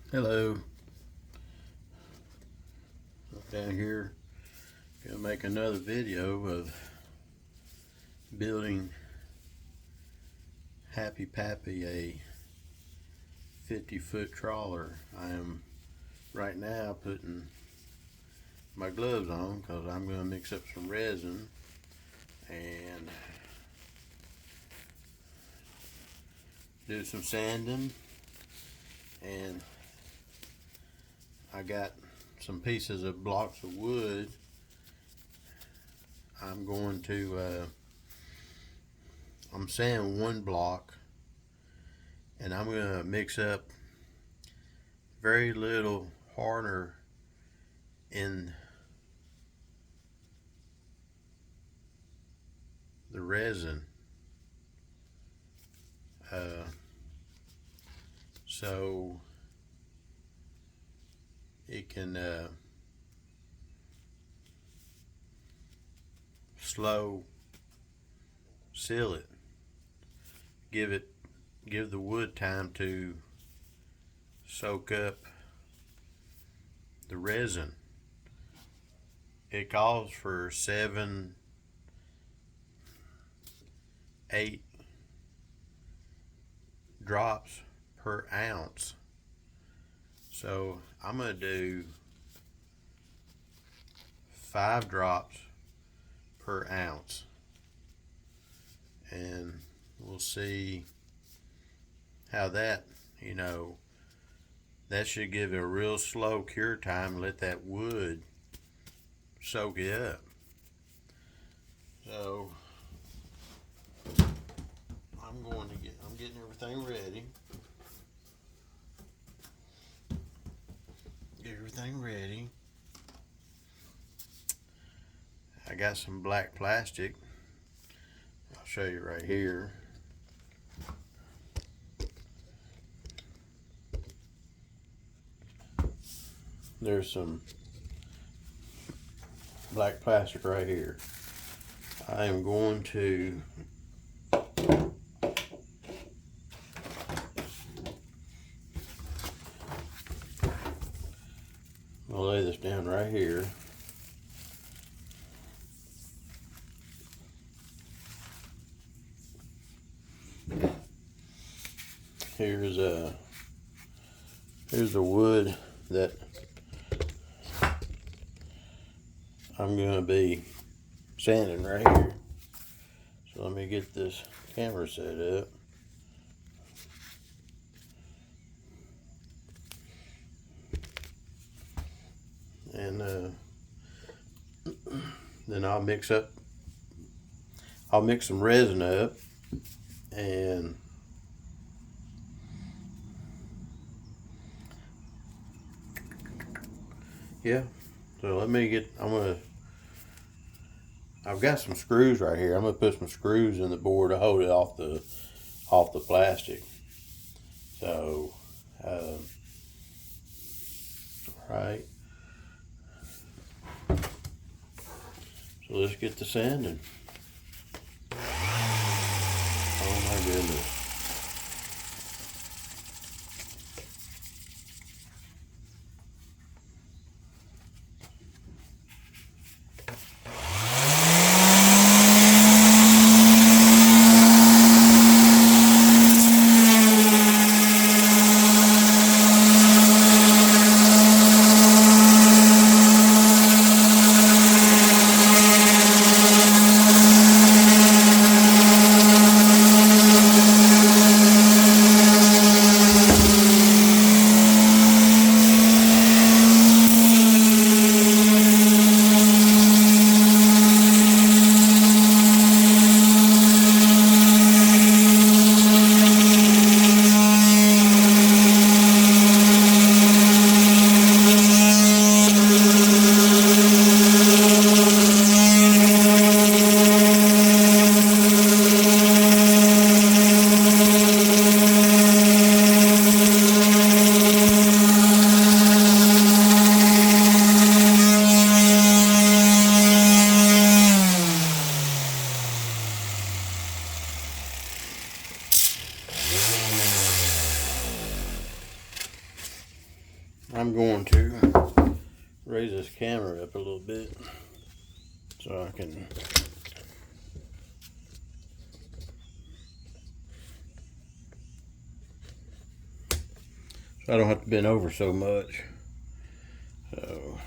Hello. Down here, gonna make another video of building Happy Pappy a 50-foot trawler. I am right now putting my gloves on because I'm gonna mix up some resin and do some sanding, and I got some pieces of blocks of wood. I'm going to I'm sanding one block, and I'm going to mix up very little hardener in the resin, so it can slow seal it, give the wood time to soak up the resin. It calls for 7-8 drops per ounce. So I'm gonna do 5 drops per ounce, and we'll see how that, that should give it a real slow cure time, let that wood soak it up. So I'm getting everything ready. I got some black plastic. I'll show you right here. There's some black plastic right here. I am going to I'll lay this down right here. Here's the wood that I'm going to be sanding right here. So let me get this camera set up. And then I'll mix some resin up, and yeah, so I've got some screws right here. I'm gonna put some screws in the board to hold it off the plastic. So right, so let's get the sanding. Oh my goodness. I'm going to raise this camera up a little bit so I can I don't have to bend over so much. So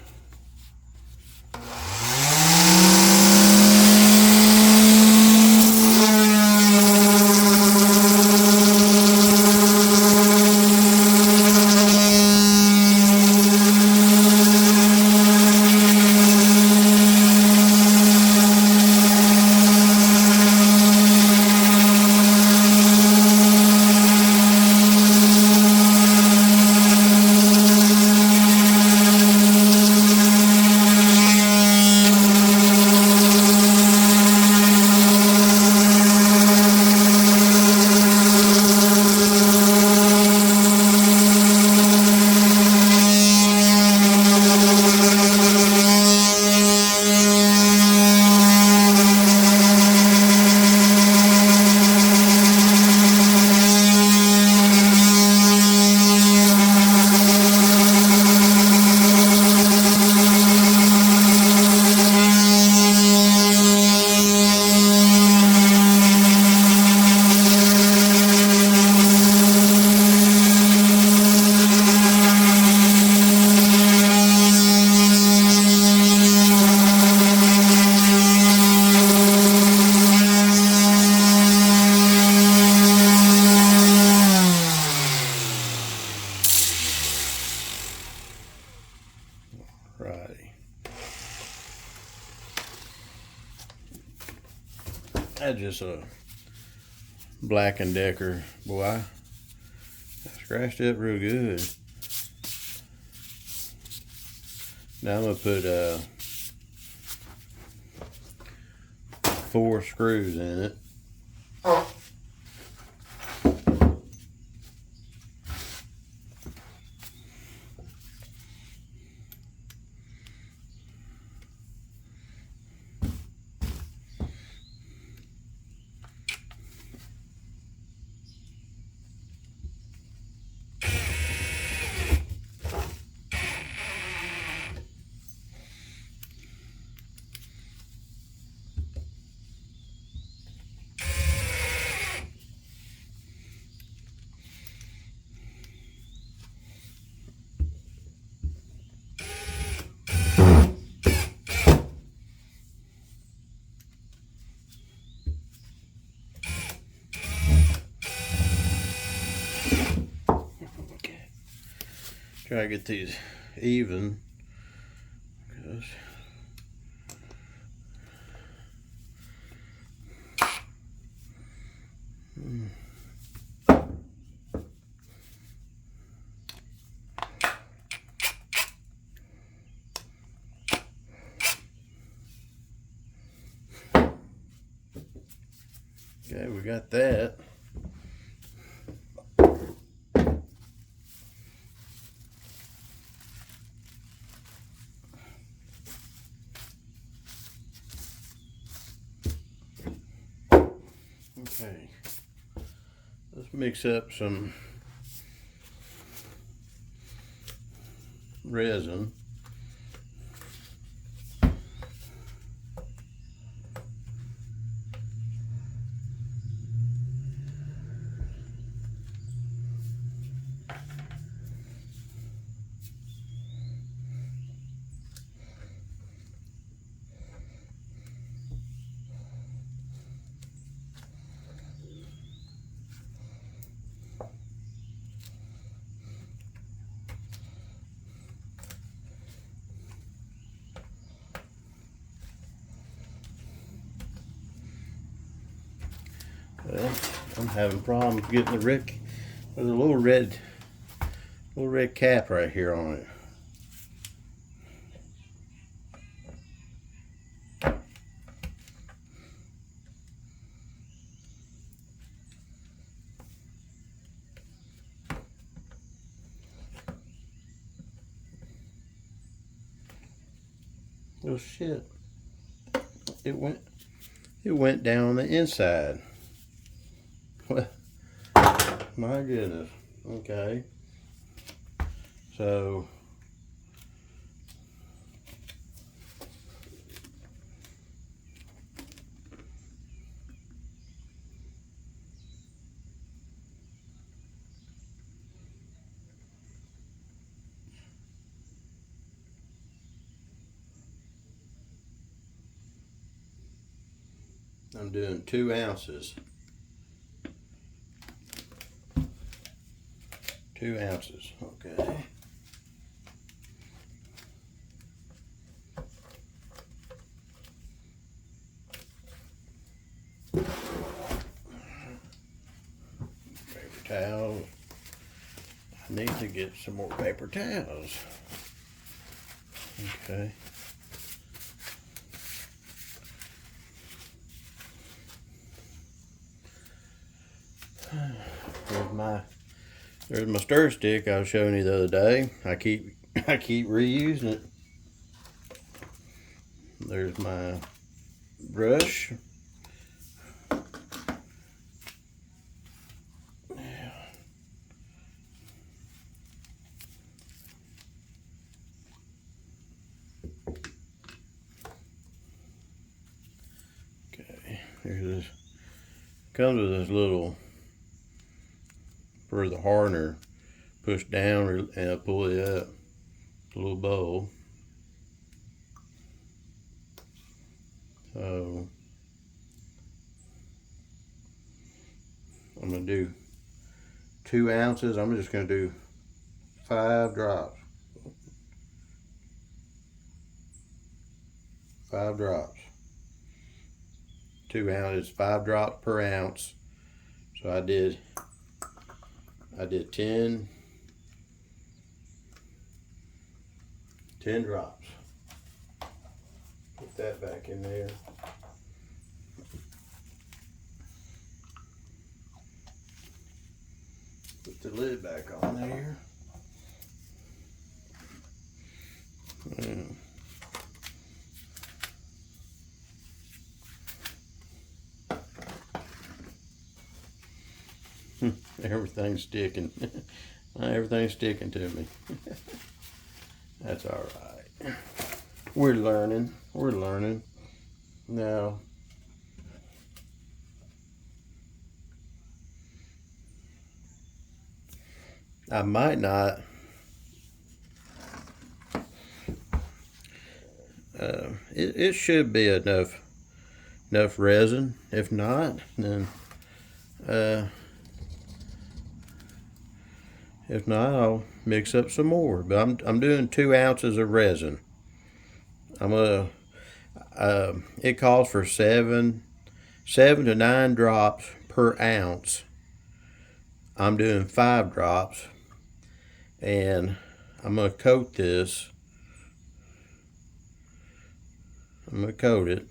righty. That's just a Black & Decker. Boy, I scratched it real good. Now I'm gonna put 4 screws in it. Try to get these even, because okay, we got that. Okay, let's mix up some resin. Well, I'm having problems getting the Rick. There's a little red cap right here on it. Oh shit! It went down the inside. Well, my goodness. Okay. So I'm doing 2 ounces. 2 ounces, okay. Paper towels. I need to get some more paper towels. Okay. There's my stir stick I was showing you the other day. I keep reusing it. There's my brush. Okay, here's this. Comes with this little, for the hardener, push down and pull it up. It's a little bowl. So I'm gonna do 2 ounces. I'm just gonna do 5 drops. 5 drops. 2 ounces, 5 drops per ounce. So I did 10 drops. Put that back in there. Put the lid back on there. Everything's sticking. Everything's sticking to me. That's all right. We're learning. We're learning. Now, I might not. It should be enough resin. If not, then if not, I'll mix up some more. But I'm doing 2 ounces of resin. I'm gonna. It calls for 7 to 9 drops per ounce. I'm doing 5 drops, and I'm gonna coat this. I'm gonna coat it.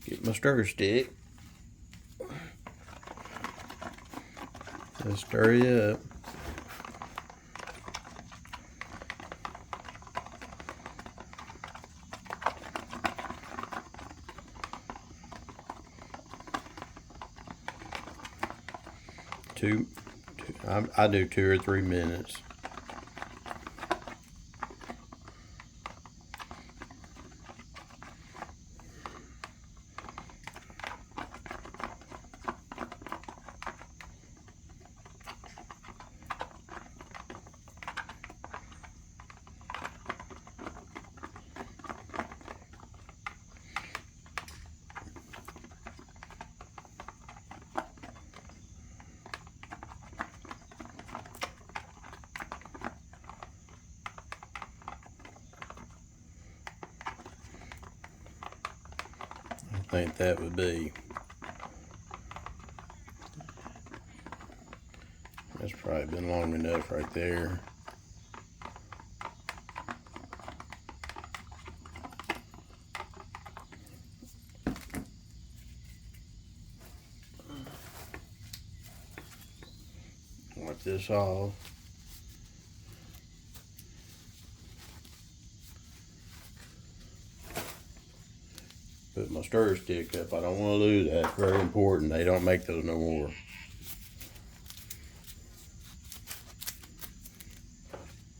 Get my stir stick. Let's stir it up. I do 2 or 3 minutes. I think that would be. That's probably been long enough right there. Wipe this off. Put my stir stick up. I don't want to lose that. Very important. They don't make those no more.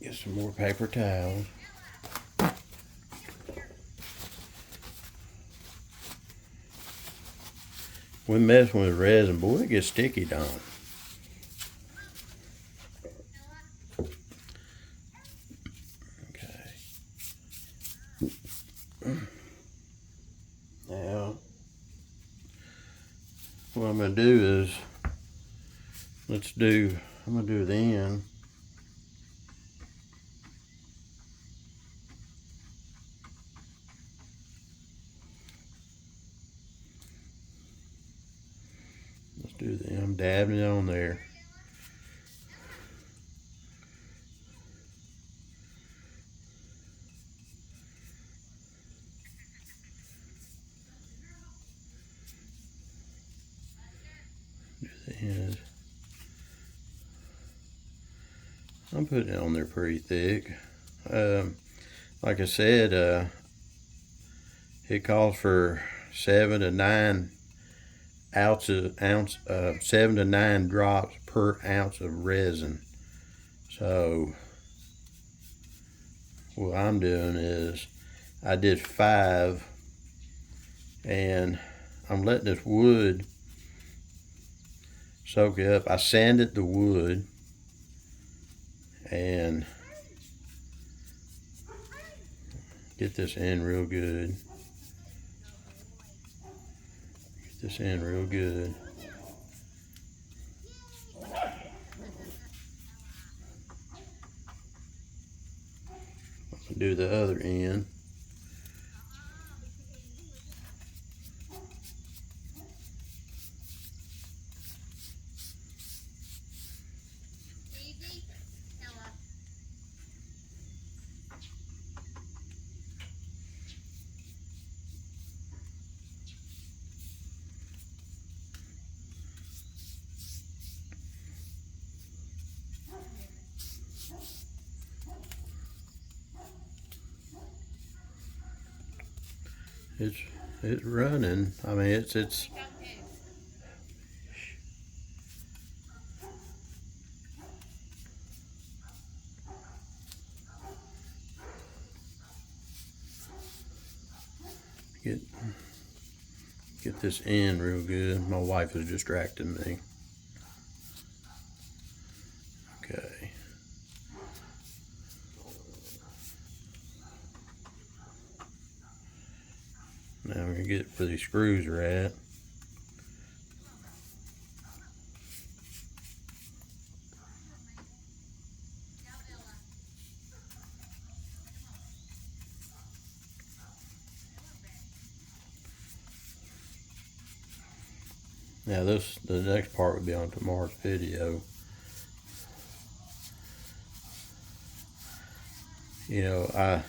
Get some more paper towels. When messing with resin, boy, it gets sticky, don't it? Okay. Now, what I'm going to do is, I'm going to do the end. Let's do the end. I'm dabbing it on there. Do the end. I'm putting it on there pretty thick. Like I said, it calls for 7 to 9 7 to 9 drops per ounce of resin. So what I'm doing is I did 5, and I'm letting this wood soak it up. I sanded the wood and get this in real good. Get this in real good. Do the other end. It's running. I mean, it's get this in real good. My wife is distracting me. Okay. Now we're gonna get where these screws are at. Now the next part would be on tomorrow's video. You know, I'm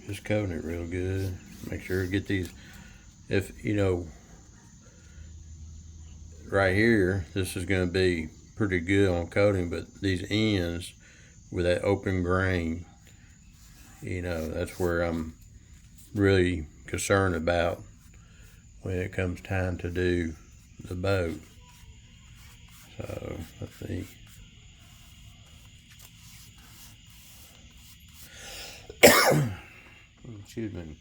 just coating it real good. Make sure to get these, if you know, right here, this is going to be pretty good on coating, but these ends with that open grain, you know, that's where I'm really concerned about when it comes time to do the boat. So let's see. Excuse me.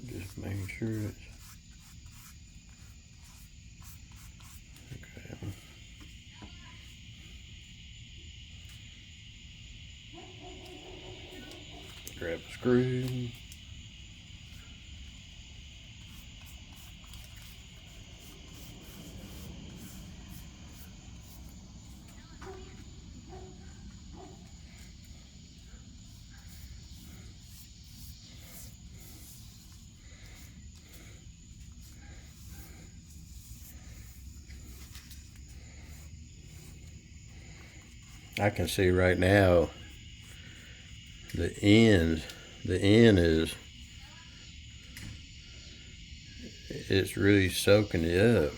Just making sure it's okay. Grab a screw. I can see right now the end is it's really soaking it up.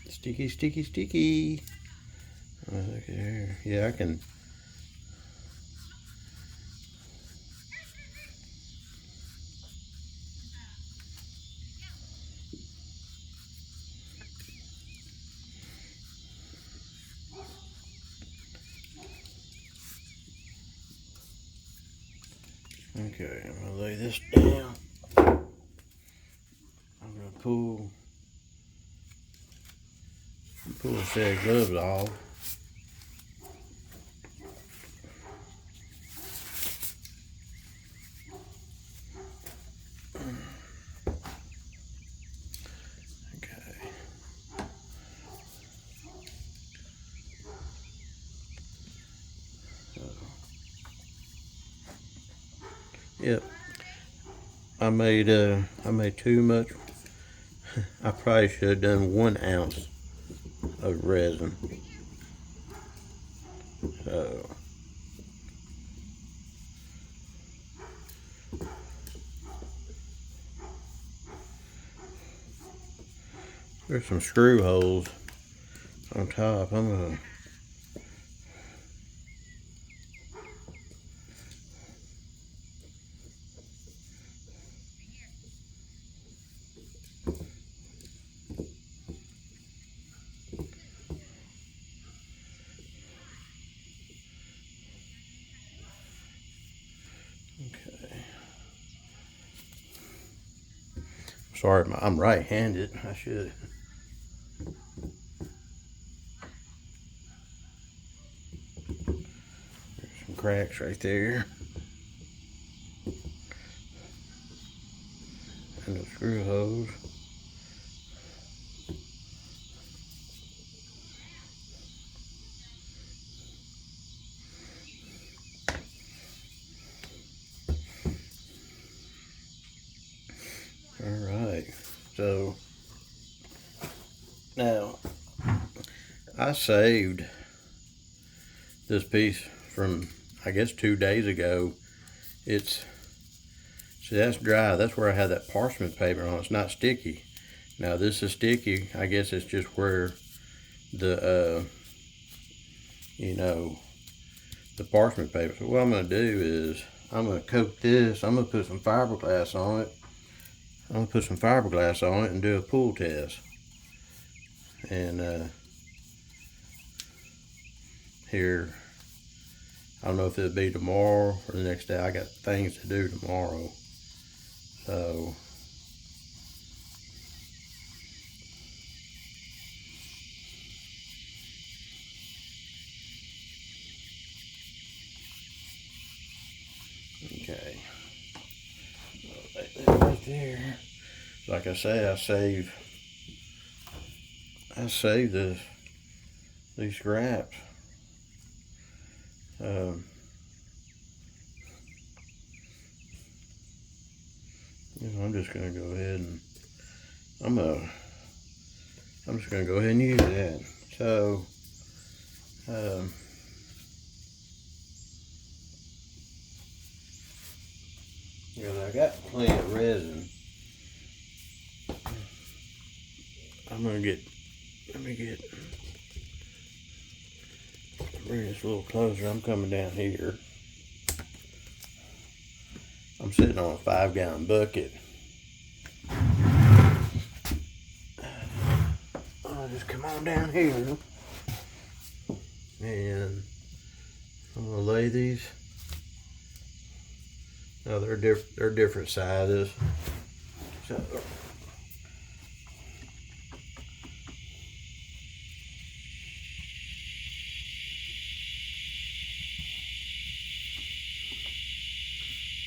Sticky, sticky, sticky. Oh, look at there. Yeah, I can. Okay, I'm gonna lay this down. I'm gonna pull a set of gloves off. Okay. Yep. I made too much. I probably should have done 1 ounce of resin. So there's some screw holes on top. I'm gonna sorry, I'm right-handed. I should. There's some cracks right there. And the screw holes. Alright. So now I saved this piece from, I guess, 2 days ago. See, that's dry. That's where I had that parchment paper on. It's not sticky. Now this is sticky. I guess it's just where the the parchment paper. So what I'm gonna do is I'm gonna coat this. I'm gonna put some fiberglass on it. And do a pull test. And here, I don't know if it'll be tomorrow or the next day. I got things to do tomorrow. So okay. Right there. Like I say, I saved these scraps. I'm just gonna go ahead and I'm just gonna go ahead and use that. So I got plenty of resin. Let me bring this a little closer. I'm coming down here. I'm sitting on a 5-gallon bucket. I'll just come on down here and I'm gonna lay these. Now they're different sizes. So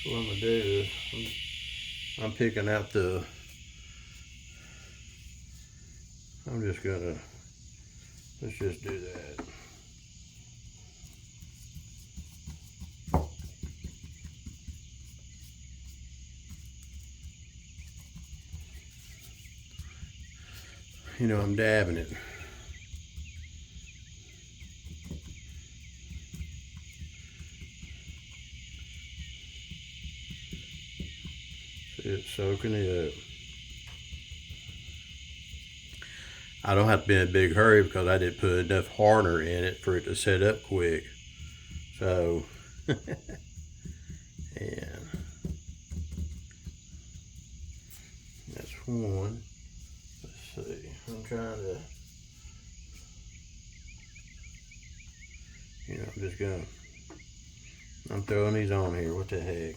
what I'm gonna do is I'm I'm just gonna, let's just do that. You know, I'm dabbing it. It's soaking it up. I don't have to be in a big hurry because I didn't put enough hardener in it for it to set up quick. So, and that's one. Let's see. I'm trying to, I'm just gonna, I'm throwing these on here. What the heck?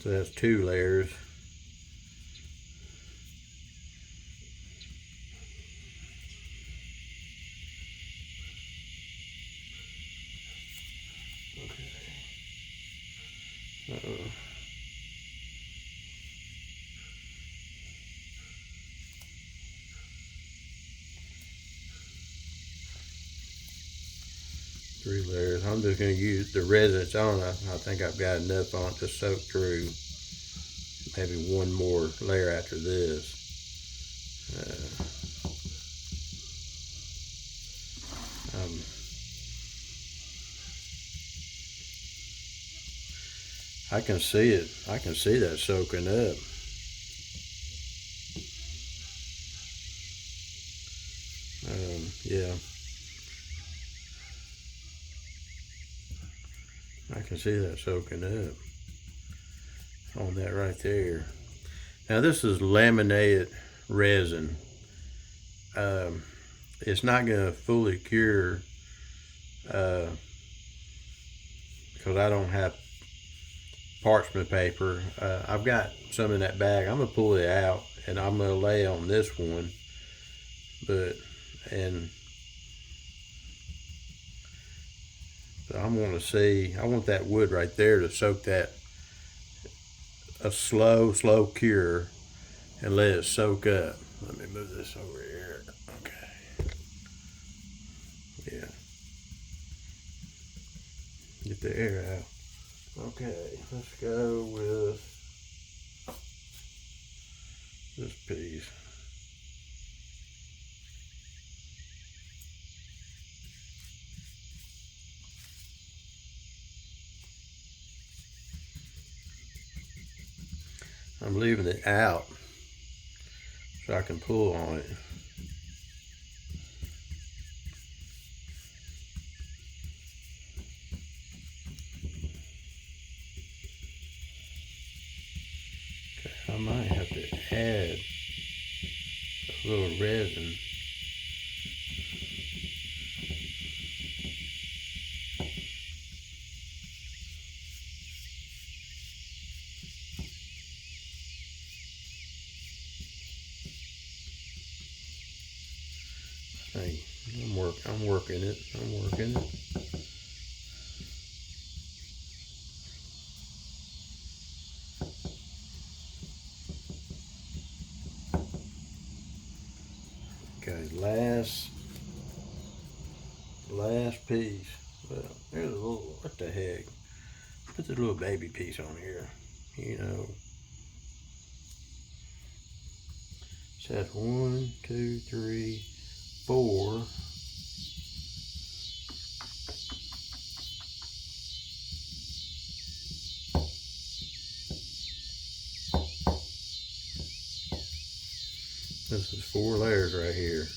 So that's 2 layers. Okay. Uh-oh. Three layers. I'm just going to use the resin that's on. I think I've got enough on it to soak through. Maybe one more layer after this. I can see it. I can see that soaking up. Yeah. I can see that soaking up on that right there. Now this is laminated resin. It's not going to fully cure because I don't have parchment paper. I've got some in that bag. I'm gonna pull it out and I'm gonna lay on this one, but I'm gonna see. I want that wood right there to soak that a slow cure and let it soak up. Let me move this over here. Okay. Yeah. Get the air out. Okay, let's go with this piece. I'm leaving it out so I can pull on it. Okay, I might have to add a little resin. Hey, I'm working it. I'm working it. Okay, last piece. Well, there's a little, what the heck? Put this little baby piece on here. You know. So that's 1, 2, 3, 4. This is 4 layers right here.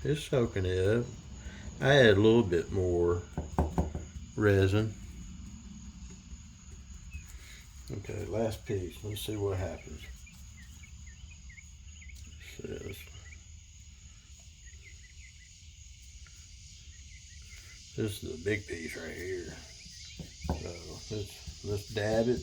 It's soaking it up. I add a little bit more resin. Okay, last piece. Let's see what happens. It says This is a big piece right here. So let's dab it.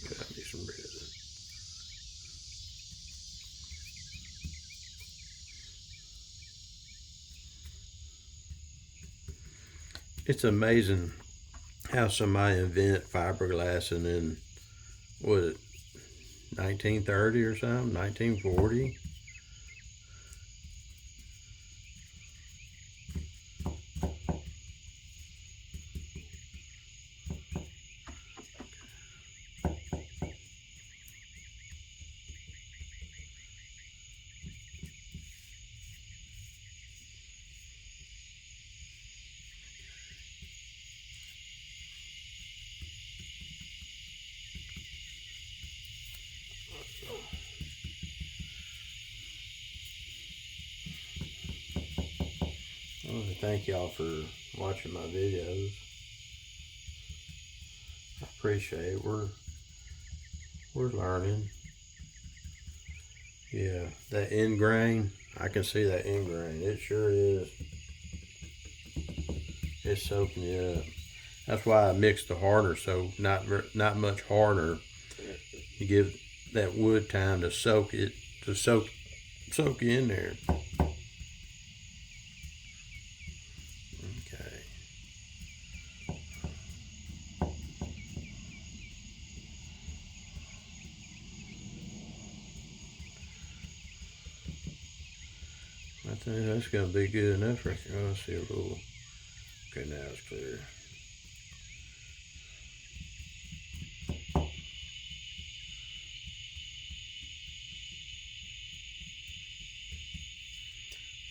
Got me some resin. It's amazing how somebody invent fiberglass and then what, 1930 or something, 1940. I want to thank y'all for watching my videos. I appreciate it. We're learning. Yeah, that end grain, I can see that end grain. It sure is. It's soaking it up. That's why I mixed the hardener, so not much hardener. You give that wood time to soak it, to soak in there. Okay. I think that's gonna be good enough right there. Oh, I see a little. Okay, now it's clear.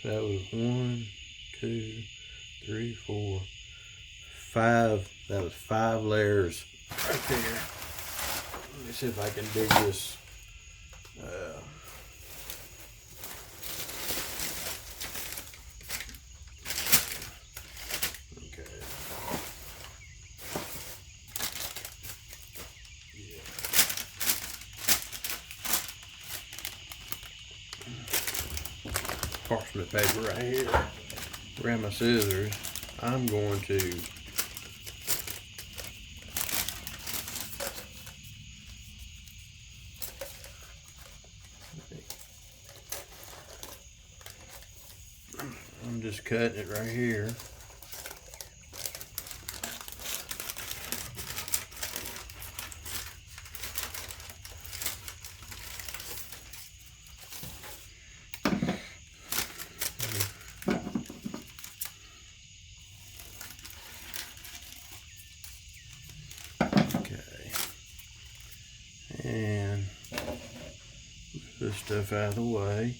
So that was 1, 2, 3, 4, 5. That was 5 layers right there. Let me see if I can dig this. Okay. Yeah. Parchment paper right here. Grab my scissors. I'm going to I'm just cutting it right here. Okay. And move this stuff out of the way.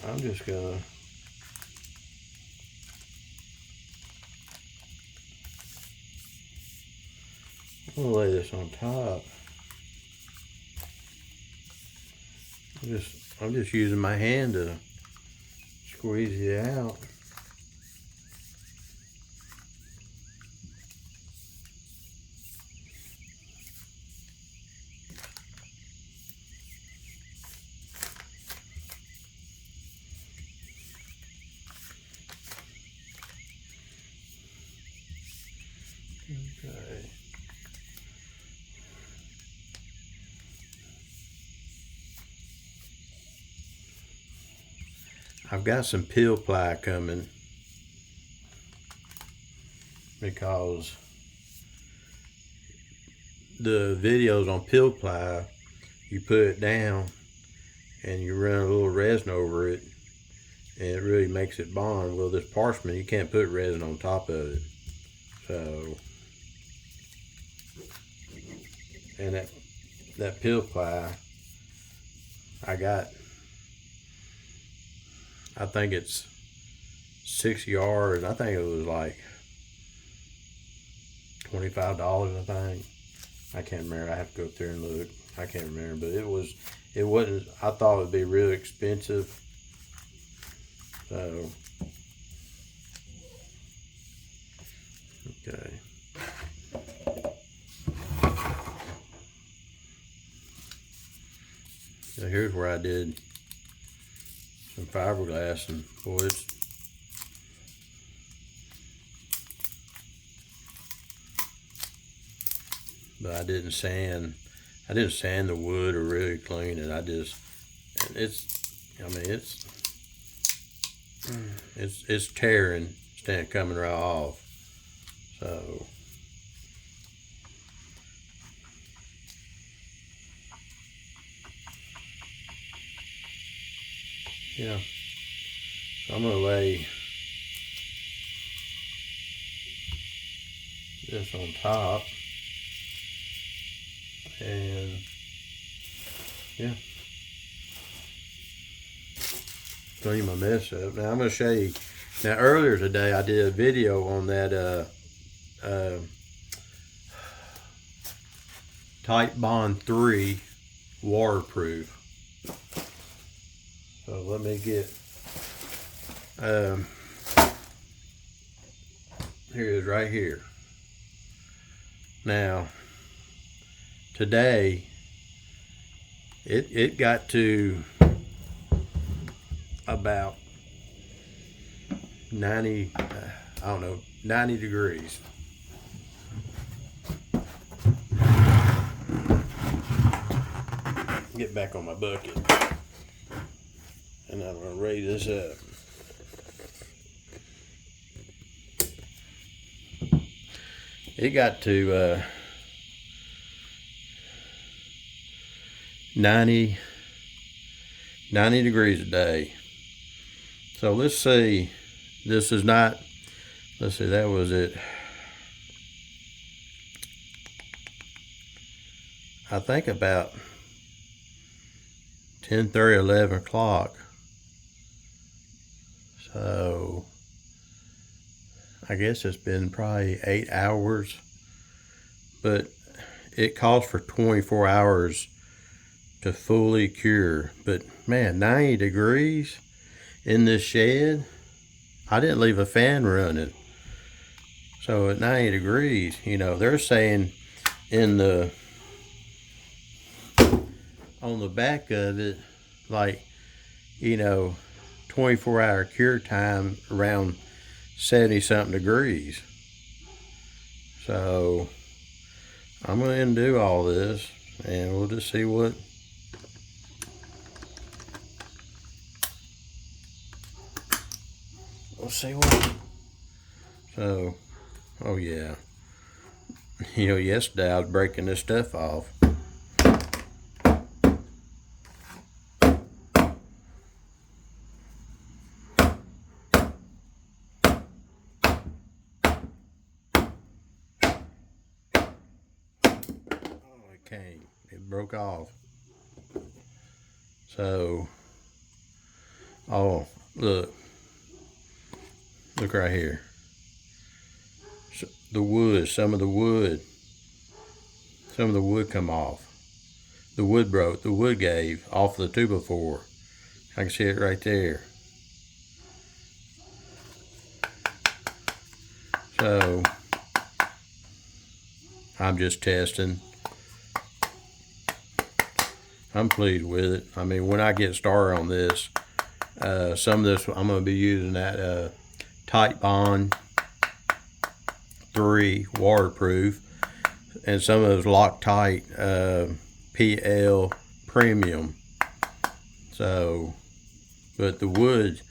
I'm just gonna lay this on top. I'm just using my hand to squeeze it out. Okay. I've got some peel ply coming because the videos on peel ply, you put it down and you run a little resin over it and it really makes it bond. Well, this parchment, you can't put resin on top of it. So, and that peel ply, I think it's 6 yards. I think it was like $25, I think. I can't remember. I have to go through and look. I can't remember, but it wasn't, I thought it would be really expensive. So, okay. where I did some fiberglass, and boy, but I didn't sand the wood or really clean it. I mean, it's tearing, coming right off. So yeah, so I'm gonna lay this on top, and yeah, clean my mess up. Now I'm gonna show you. Now earlier today I did a video on that Titebond 3 waterproof. So let me get here it is right here. Now today it got to about 90 90 degrees. Get back on my bucket, and I'm gonna raise this up. It got to 90 degrees a day. So let's see, this is not, let's see, that was it. I think about 10:30, 11 o'clock. So I guess it's been probably 8 hours, but it calls for 24 hours to fully cure. But man, 90 degrees in this shed. I didn't leave a fan running. So at 90 degrees, you know, they're saying on the back of it, like, you know, 24-hour cure time around 70-something degrees. So I'm going to undo all this, and we'll just see what so, oh yeah, you know, yesterday I was breaking this stuff off. It broke off. So, oh, look right here. So the wood, some of the wood come off. The wood broke, the wood gave off the 2x4. I can see it right there. So, I'm just testing. I'm pleased with it. I mean, when I get started on this, some of this I'm going to be using that Titebond 3 waterproof, and some of those Loctite PL premium. So, but the wood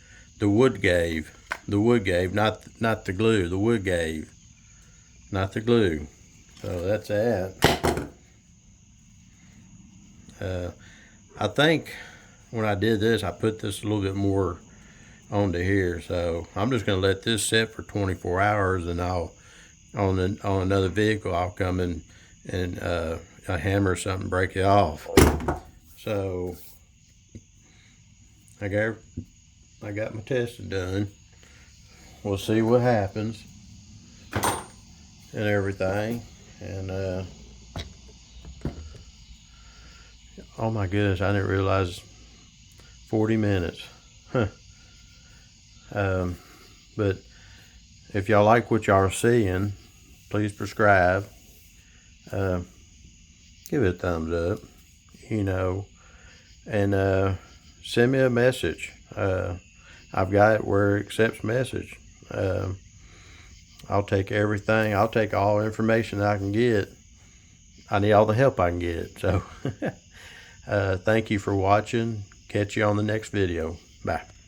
gave, not the glue. The wood gave, not the glue. So that's that. I think when I did this, I put this a little bit more onto here. So I'm just going to let this sit for 24 hours, and I'll on another vehicle I'll come in and a hammer or something, break it off. So I got my testing done. We'll see what happens and everything. And oh my goodness, I didn't realize 40 minutes. Huh. But if y'all like what y'all are seeing, please subscribe. Give it a thumbs up, you know. and send me a message. I've got it where it accepts message. I'll take everything. I'll take all information that I can get. I need all the help I can get. So thank you for watching. Catch you on the next video. Bye.